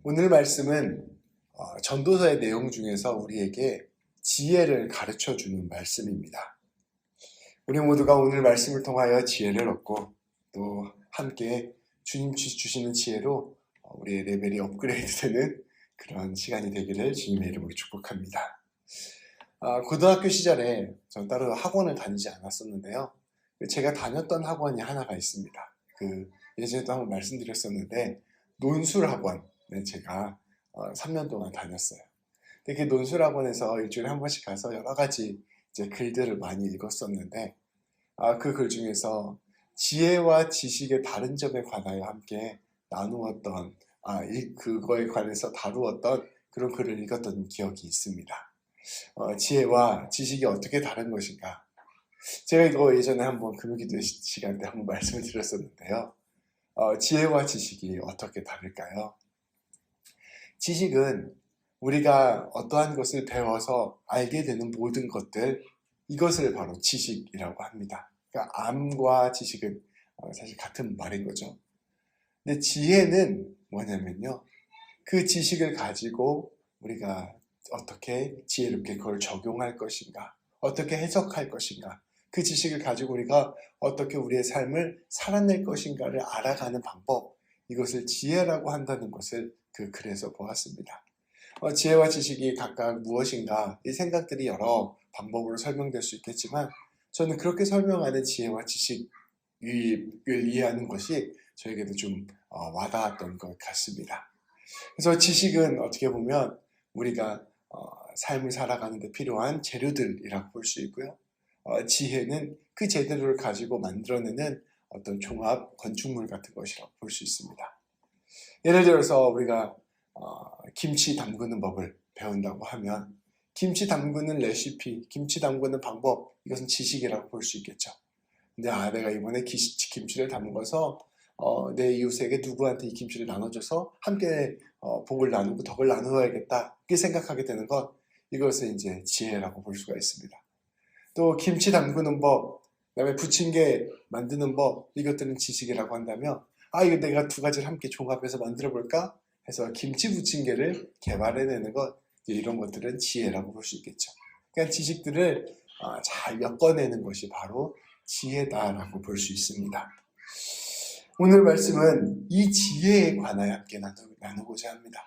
오늘 말씀은 전도서의 내용 중에서 우리에게 지혜를 가르쳐주는 말씀입니다. 우리 모두가 오늘 말씀을 통하여 지혜를 얻고 또 함께 주님 주시는 지혜로 우리의 레벨이 업그레이드되는 그런 시간이 되기를 주님의 이름으로 축복합니다. 고등학교 시절에 전 따로 학원을 다니지 않았었는데요. 제가 다녔던 학원이 하나가 있습니다. 예전에도 한번 말씀드렸었는데 논술학원 제가 3년 동안 다녔어요. 근데 그 논술학원에서 일주일에 한 번씩 가서 여러 가지 글들을 많이 읽었었는데 그 글 중에서 지혜와 지식의 다른 점에 관하여 함께 나누었던 그거에 관해서 다루었던 그런 글을 읽었던 기억이 있습니다. 지혜와 지식이 어떻게 다른 것인가? 제가 이거 예전에 한번 금요기도 시간 때 한번 말씀을 드렸었는데요. 지혜와 지식이 어떻게 다를까요? 지식은 우리가 어떠한 것을 배워서 알게 되는 모든 것들, 이것을 바로 지식이라고 합니다. 그러니까 암과 지식은 사실 같은 말인 거죠. 근데 지혜는 뭐냐면요, 그 지식을 가지고 우리가 어떻게 지혜롭게 그걸 적용할 것인가, 어떻게 해석할 것인가, 그 지식을 가지고 우리가 어떻게 우리의 삶을 살아낼 것인가를 알아가는 방법, 이것을 지혜라고 한다는 것을 그 글에서 보았습니다. 지혜와 지식이 각각 무엇인가, 이 생각들이 여러 방법으로 설명될 수 있겠지만 저는 그렇게 설명하는 지혜와 지식을 이해하는 것이 저에게도 좀 와닿았던 것 같습니다. 그래서 지식은 어떻게 보면 우리가 삶을 살아가는 데 필요한 재료들이라고 볼 수 있고요. 지혜는 그 재료를 가지고 만들어내는 어떤 종합 건축물 같은 것이라고 볼 수 있습니다. 예를 들어서 우리가 김치 담그는 법을 배운다고 하면 김치 담그는 레시피, 김치 담그는 방법, 이것은 지식이라고 볼 수 있겠죠. 근데 내가 이번에 김치를 담궈서 내 이웃에게 누구한테 이 김치를 나눠줘서 함께 복을 나누고 덕을 나누어야겠다, 이렇게 생각하게 되는 것, 이것을 이제 지혜라고 볼 수가 있습니다. 또 김치 담그는 법, 그다음에 부침개 만드는 법, 이것들은 지식이라고 한다면 이거 내가 두 가지를 함께 종합해서 만들어 볼까 해서 김치 부침개를 개발해내는 것, 이런 것들은 지혜라고 볼 수 있겠죠. 그러니까 지식들을 잘 엮어내는 것이 바로 지혜다라고 볼 수 있습니다. 오늘 말씀은 이 지혜에 관하여 함께 나누고자 합니다.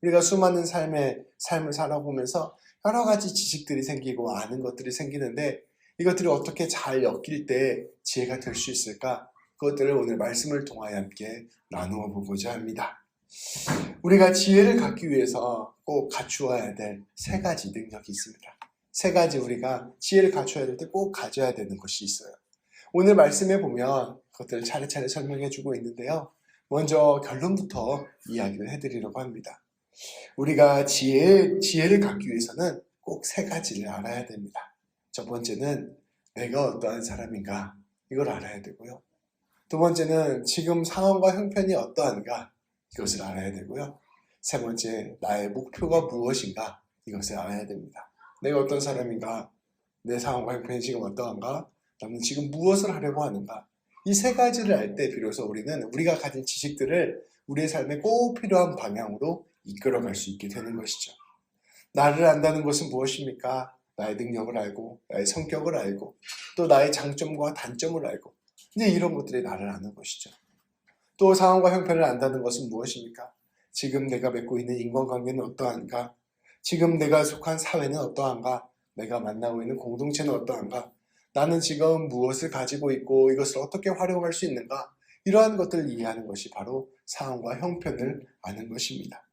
우리가 수많은 삶을 살아보면서 여러 가지 지식들이 생기고 아는 것들이 생기는데 이것들이 어떻게 잘 엮일 때 지혜가 될 수 있을까? 그것들을 오늘 말씀을 통하여 함께 나누어 보고자 합니다. 우리가 지혜를 갖기 위해서 꼭 갖추어야 될 세 가지 능력이 있습니다. 세 가지 우리가 지혜를 갖춰야 될 때 꼭 가져야 되는 것이 있어요. 오늘 말씀에 보면 그것들을 차례차례 설명해 주고 있는데요. 먼저 결론부터 이야기를 해드리려고 합니다. 우리가 지혜를 갖기 위해서는 꼭 세 가지를 알아야 됩니다. 첫 번째는 내가 어떠한 사람인가, 이걸 알아야 되고요. 두 번째는 지금 상황과 형편이 어떠한가, 이것을 알아야 되고요. 세 번째, 나의 목표가 무엇인가, 이것을 알아야 됩니다. 내가 어떤 사람인가, 내 상황과 형편이 지금 어떠한가, 나는 지금 무엇을 하려고 하는가, 이 세 가지를 알 때 비로소 우리는 우리가 가진 지식들을 우리의 삶에 꼭 필요한 방향으로 이끌어갈 수 있게 되는 것이죠. 나를 안다는 것은 무엇입니까? 나의 능력을 알고, 나의 성격을 알고, 또 나의 장점과 단점을 알고, 이제 이런 것들이 나를 아는 것이죠. 또 상황과 형편을 안다는 것은 무엇입니까? 지금 내가 맺고 있는 인간관계는 어떠한가? 지금 내가 속한 사회는 어떠한가? 내가 만나고 있는 공동체는 어떠한가? 나는 지금 무엇을 가지고 있고 이것을 어떻게 활용할 수 있는가? 이러한 것들을 이해하는 것이 바로 상황과 형편을 아는 것입니다.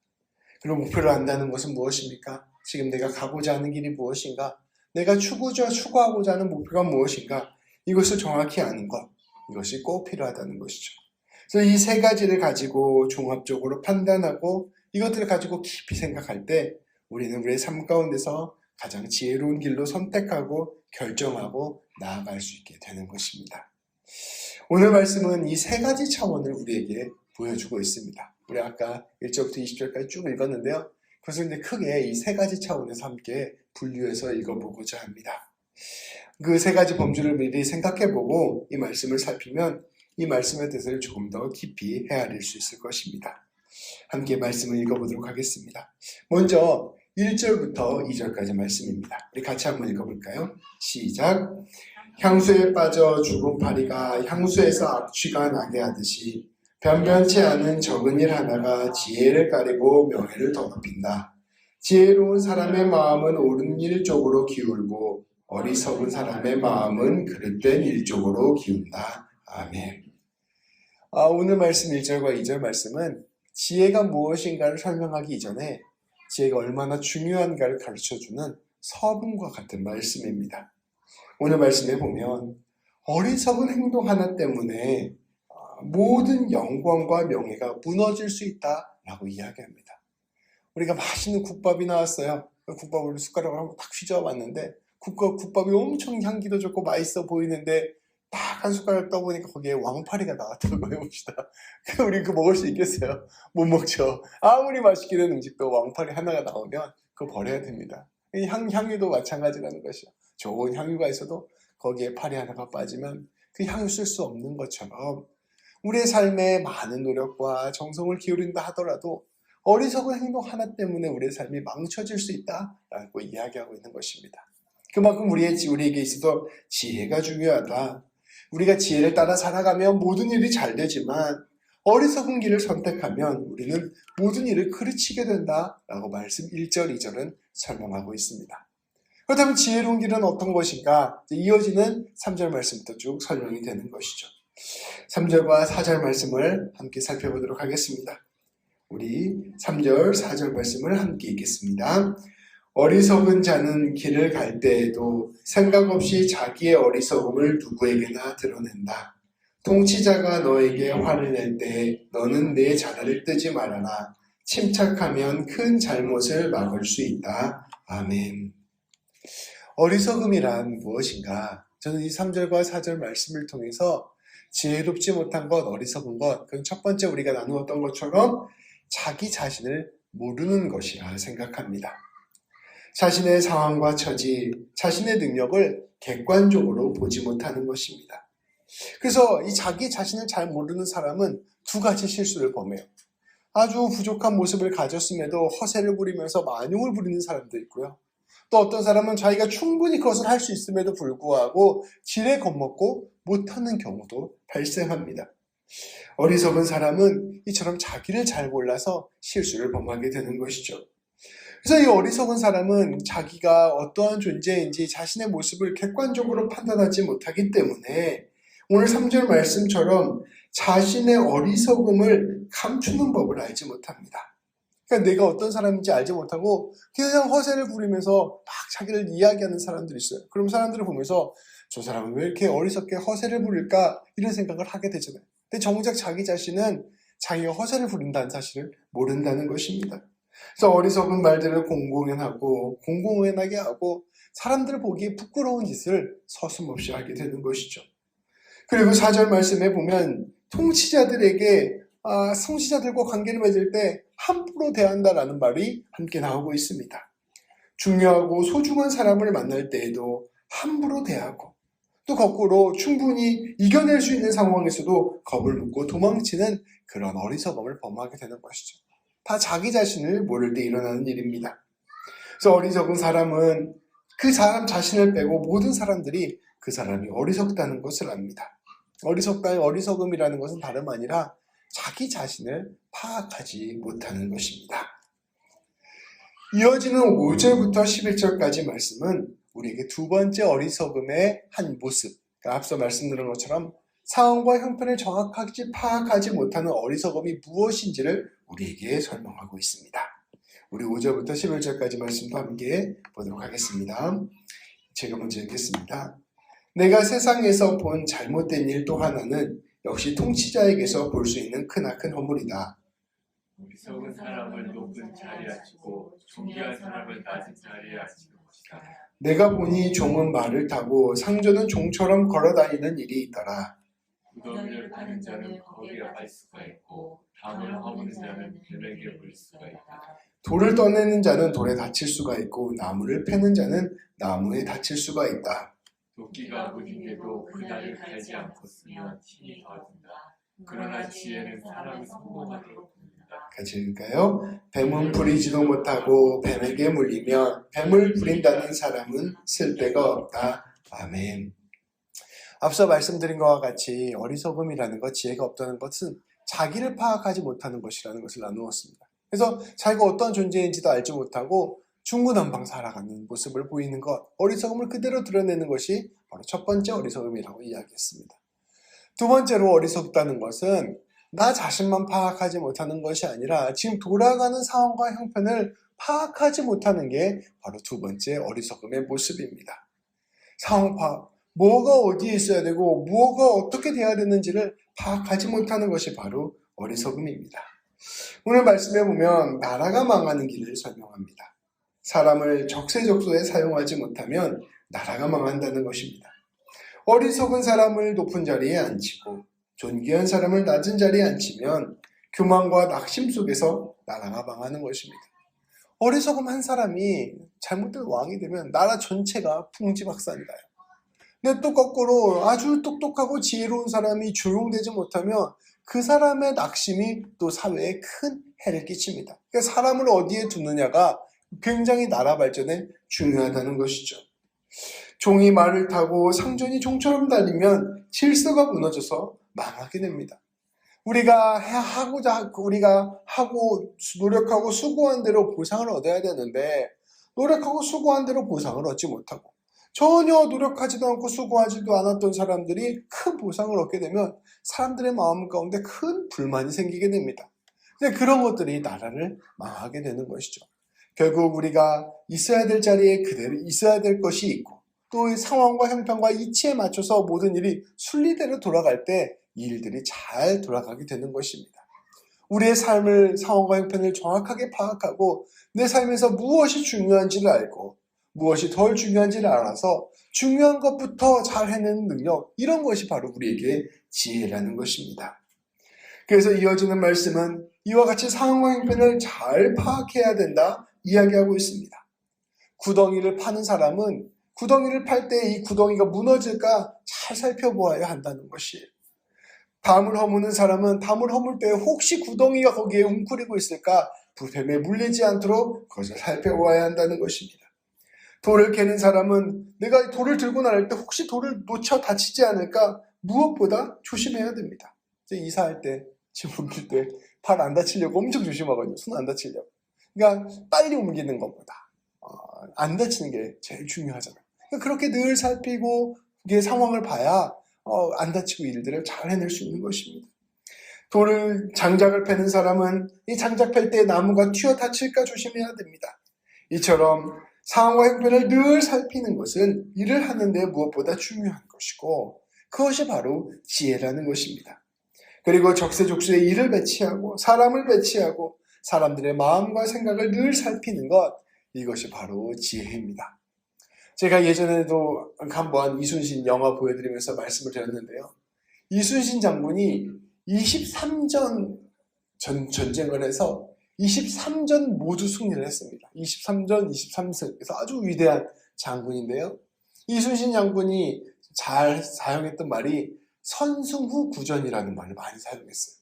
그리고 목표를 안다는 것은 무엇입니까? 지금 내가 가고자 하는 길이 무엇인가? 내가 추구하고자 하는 목표가 무엇인가? 이것을 정확히 아는 것, 이것이 꼭 필요하다는 것이죠. 그래서 이 세 가지를 가지고 종합적으로 판단하고 이것들을 가지고 깊이 생각할 때 우리는 우리의 삶 가운데서 가장 지혜로운 길로 선택하고 결정하고 나아갈 수 있게 되는 것입니다. 오늘 말씀은 이 세 가지 차원을 우리에게 보여주고 있습니다. 우리 아까 1절부터 20절까지 쭉 읽었는데요. 그래서 이제 크게 이 세 가지 차원에서 함께 분류해서 읽어보고자 합니다. 그 세 가지 범주를 미리 생각해보고 이 말씀을 살피면 이 말씀의 뜻을 조금 더 깊이 헤아릴 수 있을 것입니다. 함께 말씀을 읽어보도록 하겠습니다. 먼저 1절부터 2절까지 말씀입니다. 우리 같이 한번 읽어볼까요? 시작. 향수에 빠져 죽은 파리가 향수에서 악취가 나게 하듯이 변변치 않은 적은 일 하나가 지혜를 가리고 명예를 더럽힌다. 지혜로운 사람의 마음은 옳은 일 쪽으로 기울고 어리석은 사람의 마음은 그릇된 일 쪽으로 기운다. 아멘. 오늘 말씀 1절과 2절 말씀은 지혜가 무엇인가를 설명하기 이전에 지혜가 얼마나 중요한가를 가르쳐주는 서문과 같은 말씀입니다. 오늘 말씀에 보면 어리석은 행동 하나 때문에 모든 영광과 명예가 무너질 수 있다라고 이야기합니다. 우리가 맛있는 국밥이 나왔어요. 국밥을 숟가락으로 한번 딱 휘저어봤는데 국밥이 엄청 향기도 좋고 맛있어 보이는데 딱 한 숟가락 떠보니까 거기에 왕파리가 나왔다고 해봅시다. 우리 그거 먹을 수 있겠어요? 못 먹죠. 아무리 맛있게 된 음식도 왕파리 하나가 나오면 그거 버려야 됩니다. 향유도 마찬가지라는 것이요. 좋은 향유가 있어도 거기에 파리 하나가 빠지면 그 향유 쓸 수 없는 것처럼 우리의 삶에 많은 노력과 정성을 기울인다 하더라도 어리석은 행동 하나 때문에 우리의 삶이 망쳐질 수 있다라고 이야기하고 있는 것입니다. 그만큼 우리에게 있어서 지혜가 중요하다. 우리가 지혜를 따라 살아가면 모든 일이 잘 되지만 어리석은 길을 선택하면 우리는 모든 일을 그르치게 된다라고 말씀 1절, 2절은 설명하고 있습니다. 그렇다면 지혜로운 길은 어떤 것인가? 이어지는 3절 말씀부터 쭉 설명이 되는 것이죠. 3절과 4절 말씀을 함께 살펴보도록 하겠습니다. 우리 3절, 4절 말씀을 함께 읽겠습니다. 어리석은 자는 길을 갈 때에도 생각 없이 자기의 어리석음을 누구에게나 드러낸다. 통치자가 너에게 화를 낼 때 너는 내 자다를 뜨지 말아라. 침착하면 큰 잘못을 막을 수 있다. 아멘. 어리석음이란 무엇인가? 저는 이 3절과 4절 말씀을 통해서 지혜롭지 못한 것, 어리석은 것, 그건 첫 번째 우리가 나누었던 것처럼 자기 자신을 모르는 것이라 생각합니다. 자신의 상황과 처지, 자신의 능력을 객관적으로 보지 못하는 것입니다. 그래서 이 자기 자신을 잘 모르는 사람은 두 가지 실수를 범해요. 아주 부족한 모습을 가졌음에도 허세를 부리면서 만용을 부리는 사람도 있고요. 또 어떤 사람은 자기가 충분히 그것을 할 수 있음에도 불구하고 지레 겁먹고 못하는 경우도 발생합니다. 어리석은 사람은 이처럼 자기를 잘 몰라서 실수를 범하게 되는 것이죠. 그래서 이 어리석은 사람은 자기가 어떠한 존재인지 자신의 모습을 객관적으로 판단하지 못하기 때문에 오늘 3절 말씀처럼 자신의 어리석음을 감추는 법을 알지 못합니다. 그러니까 내가 어떤 사람인지 알지 못하고 그냥 허세를 부리면서 막 자기를 이야기하는 사람들이 있어요. 그럼 사람들을 보면서 저 사람은 왜 이렇게 어리석게 허세를 부릴까 이런 생각을 하게 되잖아요. 근데 정작 자기 자신은 자기가 허세를 부린다는 사실을 모른다는 것입니다. 그래서 어리석은 말들을 공공연하게 하고 사람들 보기에 부끄러운 짓을 서슴없이 하게 되는 것이죠. 그리고 4절 말씀에 보면 통치자들과 관계를 맺을 때 함부로 대한다라는 말이 함께 나오고 있습니다. 중요하고 소중한 사람을 만날 때에도 함부로 대하고 또 거꾸로 충분히 이겨낼 수 있는 상황에서도 겁을 먹고 도망치는 그런 어리석음을 범하게 되는 것이죠. 다 자기 자신을 모를 때 일어나는 일입니다. 그래서 어리석은 사람은 그 사람 자신을 빼고 모든 사람들이 그 사람이 어리석다는 것을 압니다. 어리석음이라는 것은 다름 아니라 자기 자신을 파악하지 못하는 것입니다. 이어지는 5절부터 11절까지 말씀은 우리에게 두 번째 어리석음의 한 모습, 그러니까 앞서 말씀드린 것처럼 상황과 형편을 정확하게 파악하지 못하는 어리석음이 무엇인지를 우리에게 설명하고 있습니다. 우리 5절부터 11절까지 말씀도 함께 보도록 하겠습니다. 제가 먼저 읽겠습니다. 내가 세상에서 본 잘못된 일 또 하나는 역시 통치자에게서 볼 수 있는 크나큰 허물이다. 어리석은 사람을 높은 자리에 앉히고 존귀한 사람을 낮은 자리에 앉히는 것이다. 내가 보니 종은 말을 타고 상전은 종처럼 걸어다니는 일이 있더라. 무덤을 파는 자는 거기에 갈 수가 있고 담을 허무는 자는 뱀에게 물 수가 있다. 돌을 떠내는 자는 돌에 다칠 수가 있고 나무를 패는 자는 나무에 다칠 수가 있다. 도끼가 무딘데도 그날을 갈지 않고 쓰면 힘이 더든다. 그러나 지혜는 사람이 성공하도록 돕는다. 같이 읽을까요? 뱀은 부리지도 못하고 뱀에게 물리면 뱀을 부린다는 사람은 쓸데가 없다. 아멘. 앞서 말씀드린 것과 같이 어리석음이라는 것, 지혜가 없다는 것은 자기를 파악하지 못하는 것이라는 것을 나누었습니다. 그래서 자기가 어떤 존재인지도 알지 못하고 중구난방 살아가는 모습을 보이는 것, 어리석음을 그대로 드러내는 것이 바로 첫 번째 어리석음이라고 이야기했습니다. 두 번째로 어리석다는 것은 나 자신만 파악하지 못하는 것이 아니라 지금 돌아가는 상황과 형편을 파악하지 못하는 게 바로 두 번째 어리석음의 모습입니다. 상황 파악, 뭐가 어디에 있어야 되고 뭐가 어떻게 돼야 되는지를 파악하지 못하는 것이 바로 어리석음입니다. 오늘 말씀에 보면 나라가 망하는 길을 설명합니다. 사람을 적세적소에 사용하지 못하면 나라가 망한다는 것입니다. 어리석은 사람을 높은 자리에 앉히고 존귀한 사람을 낮은 자리에 앉히면 교만과 낙심 속에서 나라가 망하는 것입니다. 어리석은 한 사람이 잘못된 왕이 되면 나라 전체가 풍지박산이라요. 근데 또 거꾸로 아주 똑똑하고 지혜로운 사람이 조용되지 못하면 그 사람의 낙심이 또 사회에 큰 해를 끼칩니다. 그러니까 사람을 어디에 두느냐가 굉장히 나라 발전에 중요하다는 것이죠. 종이 말을 타고 상전이 종처럼 달리면 질서가 무너져서 망하게 됩니다. 우리가 하고 노력하고 수고한 대로 보상을 얻어야 되는데 노력하고 수고한 대로 보상을 얻지 못하고 전혀 노력하지도 않고 수고하지도 않았던 사람들이 큰 보상을 얻게 되면 사람들의 마음 가운데 큰 불만이 생기게 됩니다. 근데 그런 것들이 나라를 망하게 되는 것이죠. 결국 우리가 있어야 될 자리에 그대로 있어야 될 것이 있고 또 이 상황과 형편과 이치에 맞춰서 모든 일이 순리대로 돌아갈 때 이 일들이 잘 돌아가게 되는 것입니다. 우리의 삶을 상황과 형편을 정확하게 파악하고 내 삶에서 무엇이 중요한지를 알고 무엇이 덜 중요한지를 알아서 중요한 것부터 잘 해내는 능력, 이런 것이 바로 우리에게 지혜라는 것입니다. 그래서 이어지는 말씀은 이와 같이 상황과 형편을 잘 파악해야 된다 이야기하고 있습니다. 구덩이를 파는 사람은 구덩이를 팔 때 이 구덩이가 무너질까 잘 살펴보아야 한다는 것이에요. 담을 허무는 사람은 담을 허물 때 혹시 구덩이가 거기에 웅크리고 있을까 뱀에 물리지 않도록 그것을 살펴보아야 한다는 것입니다. 돌을 캐는 사람은 내가 돌을 들고 나갈 때 혹시 돌을 놓쳐 다치지 않을까 무엇보다 조심해야 됩니다. 이사할 때, 집 옮길 때 발 안 다치려고 엄청 조심하거든요. 손 안 다치려고. 그러니까 빨리 옮기는 것보다 안 다치는 게 제일 중요하잖아요. 그러니까 그렇게 늘 살피고 이게 상황을 봐야 안 다치고 일들을 잘 해낼 수 있는 것입니다. 장작을 패는 사람은 이 장작 팰 때 나무가 튀어 다칠까 조심해야 됩니다. 이처럼 상황과 형편을 늘 살피는 것은 일을 하는데 무엇보다 중요한 것이고 그것이 바로 지혜라는 것입니다. 그리고 적세족소에 일을 배치하고 사람을 배치하고 사람들의 마음과 생각을 늘 살피는 것, 이것이 바로 지혜입니다. 제가 예전에도 한번 이순신 영화 보여드리면서 말씀을 드렸는데요. 이순신 장군이 23전 전쟁을 해서 23전 모두 승리를 했습니다. 23전 23승. 그래서 아주 위대한 장군인데요. 이순신 장군이 잘 사용했던 말이 선승후 구전이라는 말을 많이 사용했어요.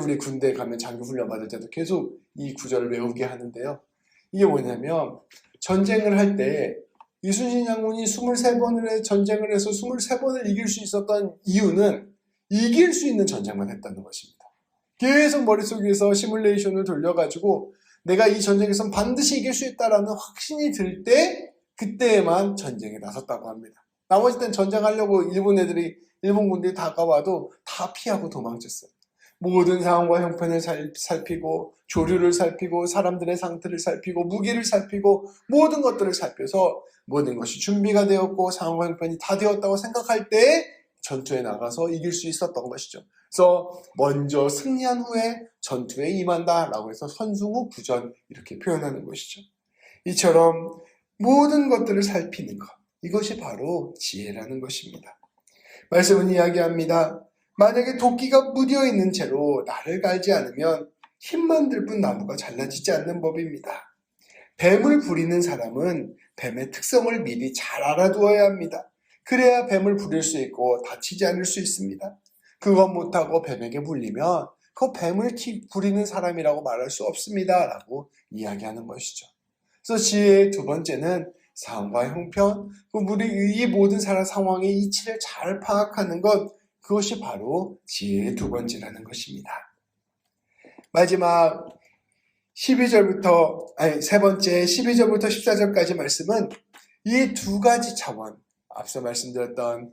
우리 군대 가면 장교훈련 받을 때도 계속 이 구절을 외우게 하는데요. 이게 뭐냐면 전쟁을 할 때 이순신 장군이 23번을 전쟁을 해서 23번을 이길 수 있었던 이유는 이길 수 있는 전쟁만 했다는 것입니다. 계속 머릿속에서 시뮬레이션을 돌려가지고 내가 이 전쟁에선 반드시 이길 수 있다라는 확신이 들 때 그때에만 전쟁에 나섰다고 합니다. 나머지 땐 전쟁하려고 일본 군대이 다가와도 다 피하고 도망쳤어요. 모든 상황과 형편을 살피고 조류를 살피고 사람들의 상태를 살피고 무기를 살피고 모든 것들을 살펴서 모든 것이 준비가 되었고 상황과 형편이 다 되었다고 생각할 때 전투에 나가서 이길 수 있었던 것이죠. 그래서 먼저 승리한 후에 전투에 임한다라고 해서 선승후 구전 이렇게 표현하는 것이죠. 이처럼 모든 것들을 살피는 것, 이것이 바로 지혜라는 것입니다. 말씀은 이야기합니다. 만약에 도끼가 무뎌있는 채로 나를 갈지 않으면 힘만 들 뿐 나무가 잘라지지 않는 법입니다. 뱀을 부리는 사람은 뱀의 특성을 미리 잘 알아두어야 합니다. 그래야 뱀을 부릴 수 있고 다치지 않을 수 있습니다. 그것 못하고 뱀에게 물리면 그 뱀을 부리는 사람이라고 말할 수 없습니다. 라고 이야기하는 것이죠. 그래서 지혜의 두 번째는 상황과 형편, 우리 이 모든 상황의 이치를 잘 파악하는 것, 그것이 바로 지혜의 두 번째라는 것입니다. 마지막 세 번째 12절부터 14절까지 말씀은 이 두 가지 차원, 앞서 말씀드렸던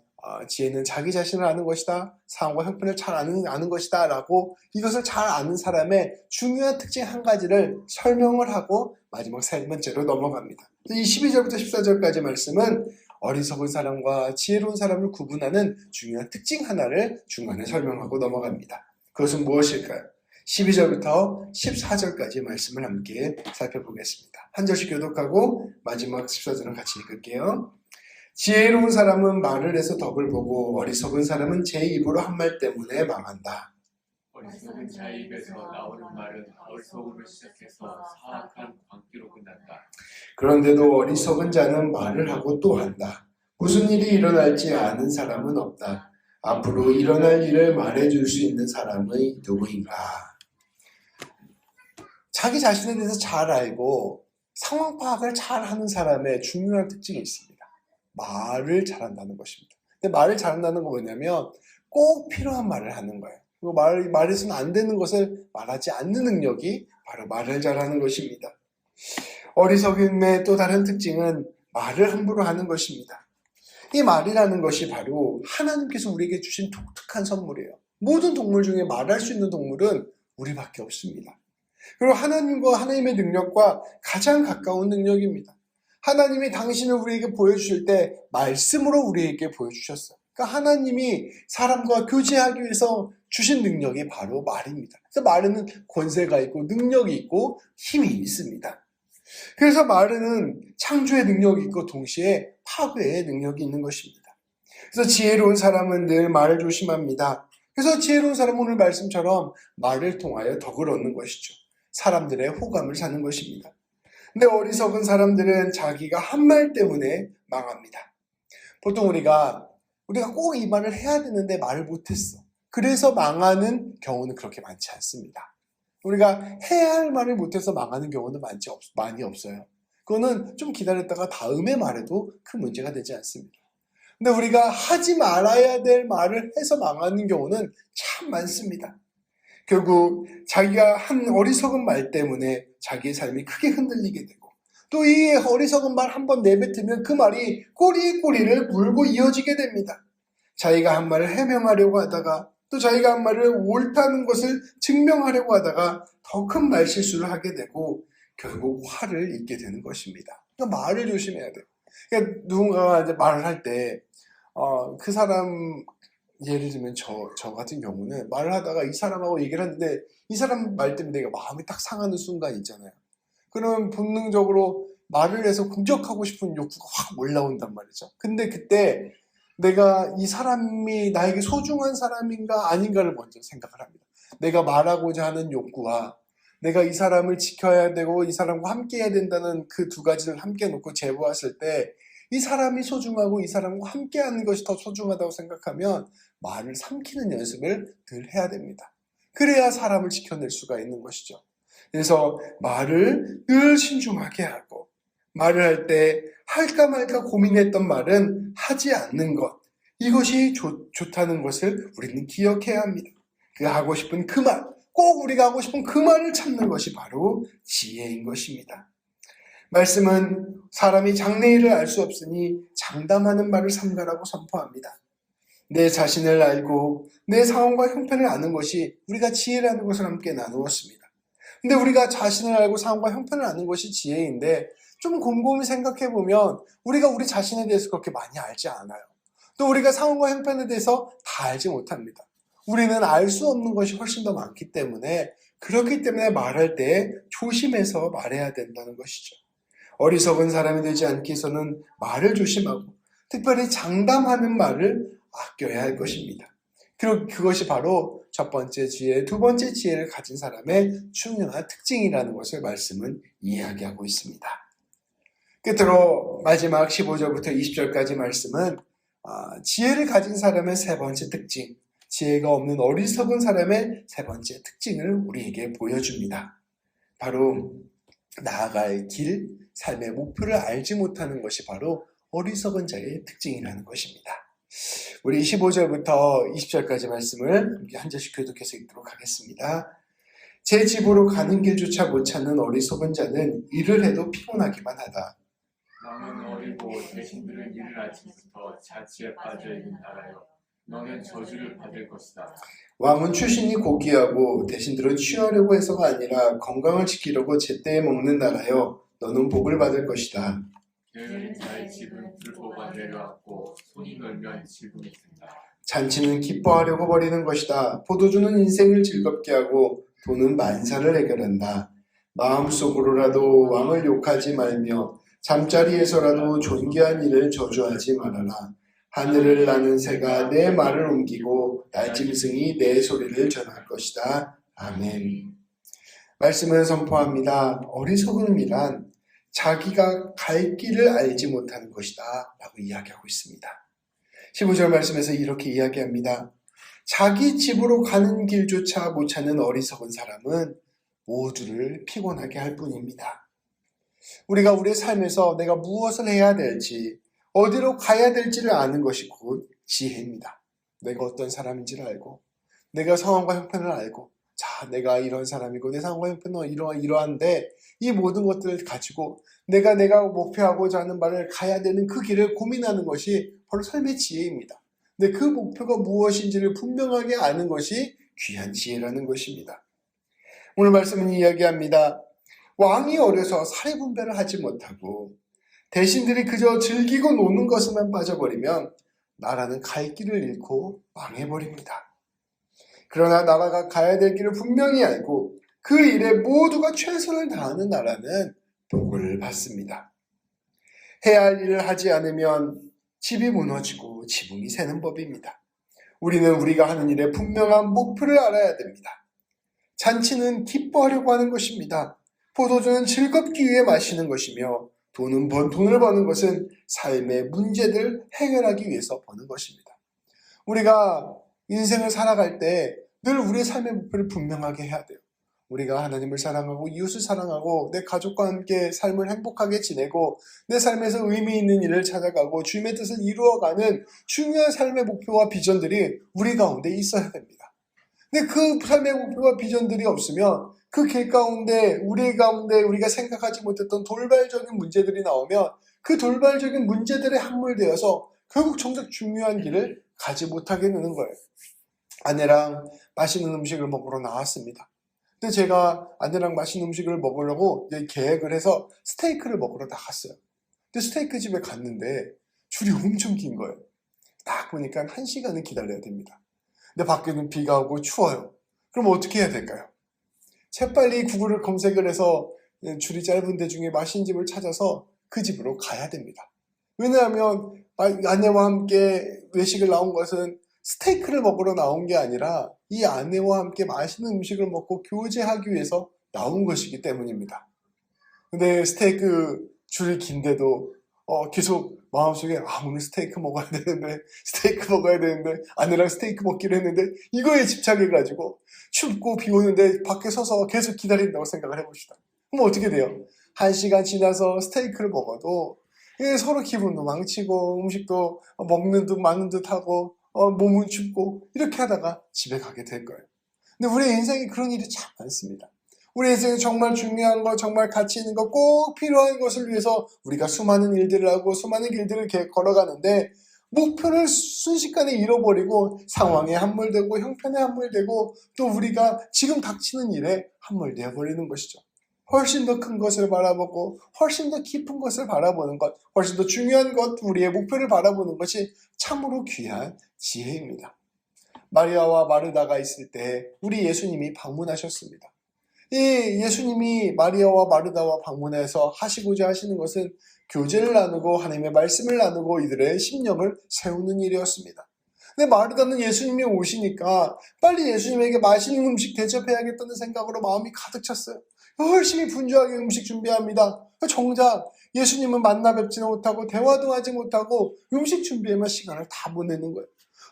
지혜는 자기 자신을 아는 것이다, 상황과 형편을 잘 아는 것이다 라고 이것을 잘 아는 사람의 중요한 특징 한 가지를 설명을 하고 마지막 세 번째로 넘어갑니다. 이 12절부터 14절까지 말씀은 어리석은 사람과 지혜로운 사람을 구분하는 중요한 특징 하나를 중간에 설명하고 넘어갑니다. 그것은 무엇일까요? 12절부터 14절까지 말씀을 함께 살펴보겠습니다. 한 절씩 교독하고 마지막 14절은 같이 읽을게요. 지혜로운 사람은 말을 해서 덕을 보고 어리석은 사람은 제 입으로 한 말 때문에 망한다. 어리석은 자의 입에서 나오는 말은 어리석음을 시작해서 사악한 광기로 끝난다. 그런데도 어리석은 자는 말을 하고 또 한다. 무슨 일이 일어날지 아는 사람은 없다. 앞으로 일어날 일을 말해줄 수 있는 사람이 누구인가? 자기 자신에 대해서 잘 알고 상황 파악을 잘 하는 사람의 중요한 특징이 있습니다. 말을 잘한다는 것입니다. 근데 말을 잘한다는 건 뭐냐면 꼭 필요한 말을 하는 거예요. 그리고 말해서는 안 되는 것을 말하지 않는 능력이 바로 말을 잘하는 것입니다. 어리석음의 또 다른 특징은 말을 함부로 하는 것입니다. 이 말이라는 것이 바로 하나님께서 우리에게 주신 독특한 선물이에요. 모든 동물 중에 말할 수 있는 동물은 우리밖에 없습니다. 그리고 하나님과 하나님의 능력과 가장 가까운 능력입니다. 하나님이 당신을 우리에게 보여주실 때 말씀으로 우리에게 보여주셨어요. 그러니까 하나님이 사람과 교제하기 위해서 주신 능력이 바로 말입니다. 그래서 말에는 권세가 있고 능력이 있고 힘이 있습니다. 그래서 말에는 창조의 능력이 있고 동시에 파괴의 능력이 있는 것입니다. 그래서 지혜로운 사람은 늘 말을 조심합니다. 그래서 지혜로운 사람은 오늘 말씀처럼 말을 통하여 덕을 얻는 것이죠. 사람들의 호감을 사는 것입니다. 근데 어리석은 사람들은 자기가 한 말 때문에 망합니다. 보통 우리가 꼭 이 말을 해야 되는데 말을 못했어. 그래서 망하는 경우는 그렇게 많지 않습니다. 우리가 해야 할 말을 못해서 망하는 경우는 많이 없어요. 그거는 좀 기다렸다가 다음에 말해도 큰 문제가 되지 않습니다. 근데 우리가 하지 말아야 될 말을 해서 망하는 경우는 참 많습니다. 결국 자기가 한 어리석은 말 때문에 자기의 삶이 크게 흔들리게 되고 또 이 어리석은 말 한번 내뱉으면 그 말이 꼬리를 물고 이어지게 됩니다. 자기가 한 말을 해명하려고 하다가 또 자기가 한 말을 옳다는 것을 증명하려고 하다가 더 큰 말실수를 하게 되고 결국 화를 입게 되는 것입니다. 그러니까 말을 조심해야 돼요. 그러니까 누군가가 이제 말을 할 때 그 사람 예를 들면 저 같은 경우는 말을 하다가 이 사람하고 얘기를 하는데 이 사람 말 때문에 내가 마음이 딱 상하는 순간 있잖아요. 그러면 본능적으로 말을 해서 공격하고 싶은 욕구가 확 올라온단 말이죠. 근데 그때 내가 이 사람이 나에게 소중한 사람인가 아닌가를 먼저 생각을 합니다. 내가 말하고자 하는 욕구와 내가 이 사람을 지켜야 되고 이 사람과 함께 해야 된다는 그 두 가지를 함께 놓고 재보았을 때 이 사람이 소중하고 이 사람과 함께 하는 것이 더 소중하다고 생각하면 말을 삼키는 연습을 늘 해야 됩니다. 그래야 사람을 지켜낼 수가 있는 것이죠. 그래서 말을 늘 신중하게 하고 말을 할 때 할까 말까 고민했던 말은 하지 않는 것, 이것이 좋다는 것을 우리는 기억해야 합니다. 하고 싶은 그 말, 꼭 우리가 하고 싶은 그 말을 참는 것이 바로 지혜인 것입니다. 말씀은 사람이 장래일을 알 수 없으니 장담하는 말을 삼가라고 선포합니다. 내 자신을 알고 내 상황과 형편을 아는 것이 우리가 지혜라는 것을 함께 나누었습니다. 근데 우리가 자신을 알고 상황과 형편을 아는 것이 지혜인데 좀 곰곰이 생각해보면 우리가 우리 자신에 대해서 그렇게 많이 알지 않아요. 또 우리가 상황과 형편에 대해서 다 알지 못합니다. 우리는 알 수 없는 것이 훨씬 더 많기 때문에 그렇기 때문에 말할 때 조심해서 말해야 된다는 것이죠. 어리석은 사람이 되지 않기 위해서는 말을 조심하고 특별히 장담하는 말을 아껴야 할 것입니다. 그것이 바로 첫 번째 지혜, 두 번째 지혜를 가진 사람의 중요한 특징이라는 것을 말씀은 이야기하고 있습니다. 끝으로 마지막 15절부터 20절까지 말씀은 지혜를 가진 사람의 세 번째 특징, 지혜가 없는 어리석은 사람의 세 번째 특징을 우리에게 보여줍니다. 바로 나아갈 길, 삶의 목표를 알지 못하는 것이 바로 어리석은 자의 특징이라는 것입니다. 우리 15절부터 20절까지 말씀을 한 절씩 교독해서 읽도록 하겠습니다. 제 집으로 가는 길조차 못 찾는 어리석은 자는 일을 해도 피곤하기만 하다. 너는 어리고 대신들은 이를 아침부터 자취에 빠져 있는 나라여. 너는 저주를 받을 것이다. 왕은 출신이 고귀하고 대신들은 취하려고 해서가 아니라 건강을 지키려고 제때에 먹는 나라여. 너는 복을 받을 것이다. 게으른 자의 집은 불보가 내려왔고 손이 놀면 지붕이 든다. 잔치는 기뻐하려고 버리는 것이다. 포도주는 인생을 즐겁게 하고 돈은 만사를 해결한다. 마음속으로라도 왕을 욕하지 말며 잠자리에서라도 존귀한 일을 저주하지 말아라. 하늘을 나는 새가 내 말을 옮기고 날짐승이 내 소리를 전할 것이다. 아멘. 말씀을 선포합니다. 어리석음이란 자기가 갈 길을 알지 못하는 것이다 라고 이야기하고 있습니다. 15절 말씀에서 이렇게 이야기합니다. 자기 집으로 가는 길조차 못 찾는 어리석은 사람은 모두를 피곤하게 할 뿐입니다. 우리가 우리의 삶에서 내가 무엇을 해야 될지, 어디로 가야 될지를 아는 것이 곧 지혜입니다. 내가 어떤 사람인지를 알고, 내가 상황과 형편을 알고, 자, 내가 이런 사람이고 내 상황과 형편은 이러한데 이 모든 것들을 가지고 내가 목표하고자 하는 바를 가야 되는 그 길을 고민하는 것이 바로 삶의 지혜입니다. 근데 그 목표가 무엇인지를 분명하게 아는 것이 귀한 지혜라는 것입니다. 오늘 말씀은 이야기합니다. 왕이 어려서 사례분배를 하지 못하고 대신들이 그저 즐기고 노는 것에만 빠져버리면 나라는 갈 길을 잃고 망해버립니다. 그러나 나라가 가야 될 길을 분명히 알고 그 일에 모두가 최선을 다하는 나라는 복을 받습니다. 해야 할 일을 하지 않으면 집이 무너지고 지붕이 새는 법입니다. 우리는 우리가 하는 일에 분명한 목표를 알아야 됩니다. 잔치는 기뻐하려고 하는 것입니다. 포도주는 즐겁기 위해 마시는 것이며 돈을 버는 것은 삶의 문제들을 해결하기 위해서 버는 것입니다. 우리가 인생을 살아갈 때 늘 우리의 삶의 목표를 분명하게 해야 돼요. 우리가 하나님을 사랑하고 이웃을 사랑하고 내 가족과 함께 삶을 행복하게 지내고 내 삶에서 의미 있는 일을 찾아가고 주님의 뜻을 이루어가는 중요한 삶의 목표와 비전들이 우리 가운데 있어야 됩니다. 근데 그 삶의 목표와 비전들이 없으면 그 길 가운데 우리 가운데 우리가 생각하지 못했던 돌발적인 문제들이 나오면 그 돌발적인 문제들에 함몰되어서 결국 정작 중요한 길을 가지 못하게 되는 거예요. 아내랑 맛있는 음식을 먹으러 나왔습니다. 근데 제가 아내랑 맛있는 음식을 먹으려고 계획을 해서 스테이크를 먹으러 나갔어요. 근데 스테이크 집에 갔는데 줄이 엄청 긴 거예요. 딱 보니까 1시간은 기다려야 됩니다. 근데 밖에는 비가 오고 추워요. 그럼 어떻게 해야 될까요? 재빨리 구글을 검색을 해서 줄이 짧은 데 중에 맛있는 집을 찾아서 그 집으로 가야 됩니다. 왜냐하면 아내와 함께 외식을 나온 것은 스테이크를 먹으러 나온 게 아니라 이 아내와 함께 맛있는 음식을 먹고 교제하기 위해서 나온 것이기 때문입니다. 근데 스테이크 줄이 긴데도 계속 마음속에 오늘 스테이크 먹어야 되는데 아내랑 스테이크 먹기로 했는데 이거에 집착해가지고 춥고 비 오는데 밖에 서서 계속 기다린다고 생각을 해봅시다. 그럼 어떻게 돼요? 1시간 지나서 스테이크를 먹어도 서로 기분도 망치고 음식도 먹는 듯 마는 듯 하고 몸은 춥고 이렇게 하다가 집에 가게 될 거예요. 근데 우리 인생에 그런 일이 참 많습니다. 우리 인생에 정말 중요한 것, 정말 가치 있는 것, 꼭 필요한 것을 위해서 우리가 수많은 일들을 하고 수많은 길들을 걸어가는데 목표를 순식간에 잃어버리고 상황에 함몰되고 형편에 함몰되고 또 우리가 지금 닥치는 일에 함몰되어 버리는 것이죠. 훨씬 더 큰 것을 바라보고 훨씬 더 깊은 것을 바라보는 것, 훨씬 더 중요한 것, 우리의 목표를 바라보는 것이 참으로 귀한 지혜입니다. 마리아와 마르다가 있을 때 우리 예수님이 방문하셨습니다. 이 예수님이 마리아와 마르다와 방문해서 하시고자 하시는 것은 교제를 나누고 하나님의 말씀을 나누고 이들의 심령을 세우는 일이었습니다. 근데 마르다는 예수님이 오시니까 빨리 예수님에게 맛있는 음식 대접해야겠다는 생각으로 마음이 가득 찼어요. 열심히 분주하게 음식 준비합니다. 정작 예수님은 만나 뵙지는 못하고 대화도 하지 못하고 음식 준비에만 시간을 다 보내는 거예요.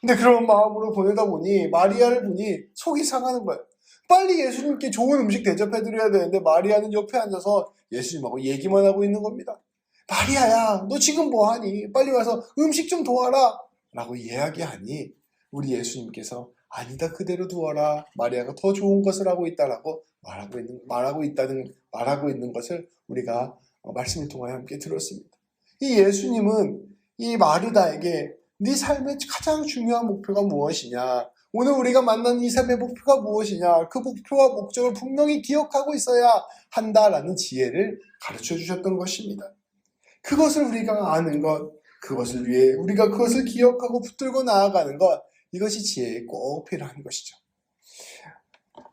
근데 그런 마음으로 보내다 보니 마리아를 보니 속이 상하는 거예요. 빨리 예수님께 좋은 음식 대접해드려야 되는데 마리아는 옆에 앉아서 예수님하고 얘기만 하고 있는 겁니다. 마리아야, 너 지금 뭐하니? 빨리 와서 음식 좀 도와라 라고 이야기하니 우리 예수님께서 아니다, 그대로 두어라. 마리아가 더 좋은 것을 하고 있다라고 말하고 있는 것을 우리가 말씀을 통하여 함께 들었습니다. 이 예수님은 이 마르다에게 네 삶의 가장 중요한 목표가 무엇이냐? 오늘 우리가 만난 이 삶의 목표가 무엇이냐? 그 목표와 목적을 분명히 기억하고 있어야 한다라는 지혜를 가르쳐 주셨던 것입니다. 그것을 우리가 아는 것, 그것을 위해 우리가 그것을 기억하고 붙들고 나아가는 것, 이것이 지혜에 꼭 필요한 것이죠.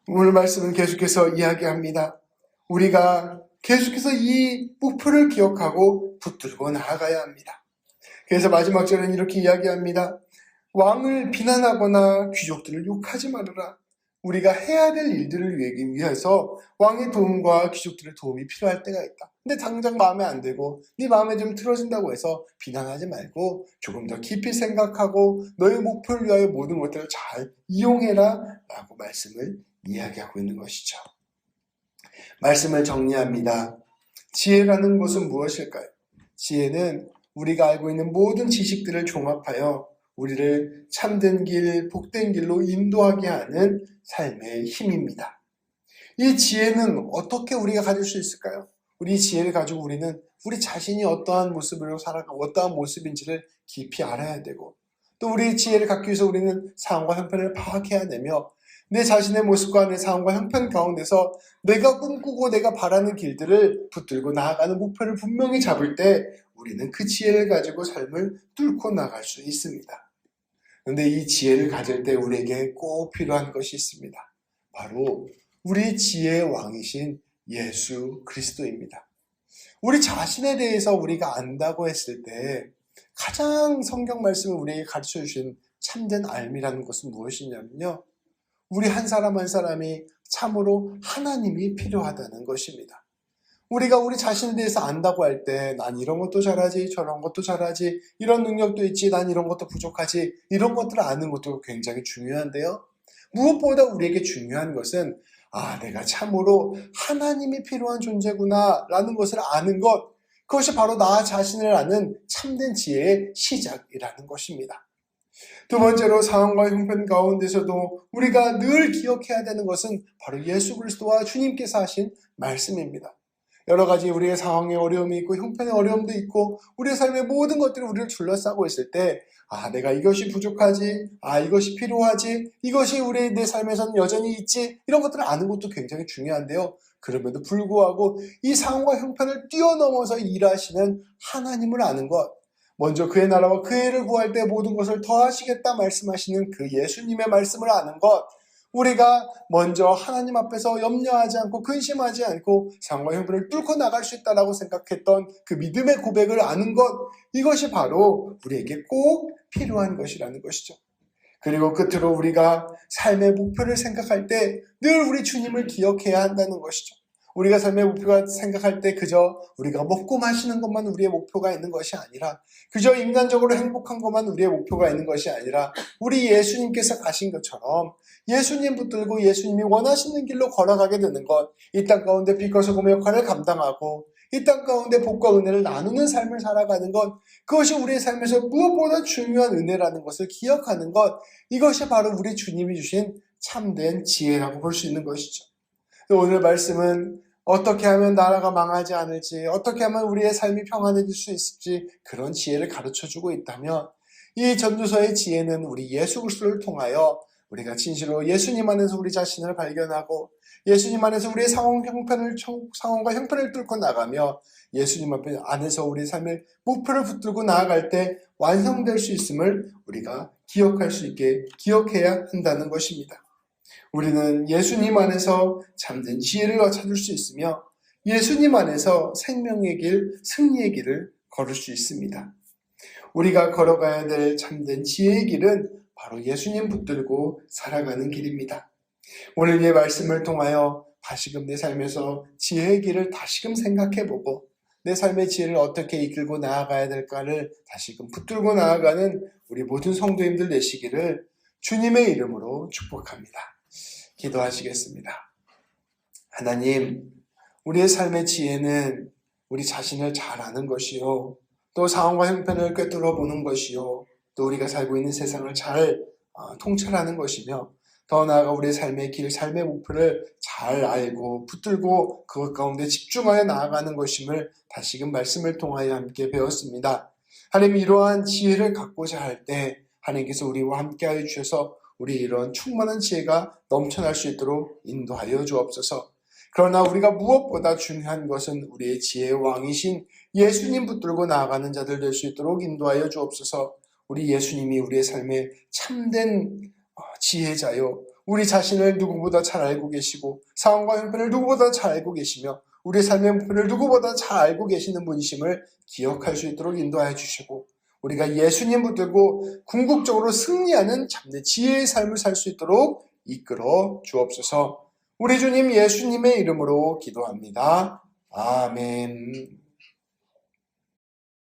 오늘 말씀은 계속해서 이야기합니다. 우리가 계속해서 이 목표를 기억하고 붙들고 나아가야 합니다. 그래서 마지막 절에는 이렇게 이야기합니다. 왕을 비난하거나 귀족들을 욕하지 말아라. 우리가 해야 될 일들을 위해서 왕의 도움과 귀족들의 도움이 필요할 때가 있다. 근데 당장 마음에 안 들고 네 마음에 좀 틀어진다고 해서 비난하지 말고 조금 더 깊이 생각하고 너의 목표를 위하여 모든 것들을 잘 이용해라 라고 말씀을 이야기하고 있는 것이죠. 말씀을 정리합니다. 지혜라는 것은 무엇일까요? 지혜는 우리가 알고 있는 모든 지식들을 종합하여 우리를 참된 길, 복된 길로 인도하게 하는 삶의 힘입니다. 이 지혜는 어떻게 우리가 가질 수 있을까요? 우리 지혜를 가지고 우리는 우리 자신이 어떠한 모습으로 살아가고 어떠한 모습인지를 깊이 알아야 되고, 또 우리 지혜를 갖기 위해서 우리는 상황과 형편을 파악해야 되며, 내 자신의 모습과 내 상황과 형편 가운데서 내가 꿈꾸고 내가 바라는 길들을 붙들고 나아가는 목표를 분명히 잡을 때 우리는 그 지혜를 가지고 삶을 뚫고 나갈 수 있습니다. 그런데 이 지혜를 가질 때 우리에게 꼭 필요한 것이 있습니다. 바로 우리 지혜의 왕이신 예수 그리스도입니다. 우리 자신에 대해서 우리가 안다고 했을 때 가장 성경 말씀을 우리에게 가르쳐 주신 참된 알미라는 것은 무엇이냐면요, 우리 한 사람 한 사람이 참으로 하나님이 필요하다는 것입니다. 우리가 우리 자신에 대해서 안다고 할 때 난 이런 것도 잘하지, 저런 것도 잘하지, 이런 능력도 있지, 난 이런 것도 부족하지, 이런 것들을 아는 것도 굉장히 중요한데요. 무엇보다 우리에게 중요한 것은 내가 참으로 하나님이 필요한 존재구나 라는 것을 아는 것, 그것이 바로 나 자신을 아는 참된 지혜의 시작이라는 것입니다. 두 번째로 상황과 형편 가운데서도 우리가 늘 기억해야 되는 것은 바로 예수 그리스도와 주님께서 하신 말씀입니다. 여러 가지 우리의 상황에 어려움이 있고 형편에 어려움도 있고 우리의 삶의 모든 것들이 우리를 둘러싸고 있을 때 내가 이것이 부족하지, 이것이 필요하지, 이것이 내 삶에서는 여전히 있지, 이런 것들을 아는 것도 굉장히 중요한데요. 그럼에도 불구하고 이 상황과 형편을 뛰어넘어서 일하시는 하나님을 아는 것, 먼저 그의 나라와 그의 의를 구할 때 모든 것을 더하시겠다 말씀하시는 그 예수님의 말씀을 아는 것, 우리가 먼저 하나님 앞에서 염려하지 않고 근심하지 않고 상황과 형편을 뚫고 나갈 수 있다라고 생각했던 그 믿음의 고백을 아는 것, 이것이 바로 우리에게 꼭 필요한 것이라는 것이죠. 그리고 끝으로 우리가 삶의 목표를 생각할 때 늘 우리 주님을 기억해야 한다는 것이죠. 우리가 삶의 목표가 생각할 때 그저 우리가 먹고 마시는 것만 우리의 목표가 있는 것이 아니라, 그저 인간적으로 행복한 것만 우리의 목표가 있는 것이 아니라, 우리 예수님께서 가신 것처럼 예수님 붙들고 예수님이 원하시는 길로 걸어가게 되는 것, 이 땅 가운데 빛과 소금의 역할을 감당하고 이 땅 가운데 복과 은혜를 나누는 삶을 살아가는 것, 그것이 우리의 삶에서 무엇보다 중요한 은혜라는 것을 기억하는 것, 이것이 바로 우리 주님이 주신 참된 지혜라고 볼 수 있는 것이죠. 오늘 말씀은 어떻게 하면 나라가 망하지 않을지, 어떻게 하면 우리의 삶이 평안해질 수 있을지 그런 지혜를 가르쳐주고 있다면, 이 전도서의 지혜는 우리 예수 그리스도를 통하여 우리가 진실로 예수님 안에서 우리 자신을 발견하고 예수님 안에서 우리의 상황과 형편을 뚫고 나가며 예수님 안에서 우리 삶의 목표를 붙들고 나아갈 때 완성될 수 있음을 우리가 기억해야 한다는 것입니다. 우리는 예수님 안에서 참된 지혜를 찾을 수 있으며 예수님 안에서 생명의 길, 승리의 길을 걸을 수 있습니다. 우리가 걸어가야 될 참된 지혜의 길은 바로 예수님 붙들고 살아가는 길입니다. 오늘 이 말씀을 통하여 다시금 내 삶에서 지혜의 길을 다시금 생각해보고 내 삶의 지혜를 어떻게 이끌고 나아가야 될까를 다시금 붙들고 나아가는 우리 모든 성도님들 되시기를 주님의 이름으로 축복합니다. 기도하시겠습니다. 하나님, 우리의 삶의 지혜는 우리 자신을 잘 아는 것이요, 또 상황과 형편을 꿰뚫어 보는 것이요, 또 우리가 살고 있는 세상을 잘 통찰하는 것이며, 더 나아가 우리의 삶의 길, 삶의 목표를 잘 알고 붙들고 그것 가운데 집중하여 나아가는 것임을 다시금 말씀을 통하여 함께 배웠습니다. 하나님, 이러한 지혜를 갖고자 할 때 하나님께서 우리와 함께하여 주셔서 우리 이런 충만한 지혜가 넘쳐날 수 있도록 인도하여 주옵소서. 그러나 우리가 무엇보다 중요한 것은 우리의 지혜의 왕이신 예수님 붙들고 나아가는 자들 될 수 있도록 인도하여 주옵소서. 우리 예수님이 우리의 삶의 참된 지혜자요, 우리 자신을 누구보다 잘 알고 계시고 상황과 형편을 누구보다 잘 알고 계시며 우리의 삶의 목표를 누구보다 잘 알고 계시는 분이심을 기억할 수 있도록 인도하여 주시고, 우리가 예수님 붙들고 궁극적으로 승리하는 참된 지혜의 삶을 살 수 있도록 이끌어 주옵소서. 우리 주님 예수님의 이름으로 기도합니다. 아멘.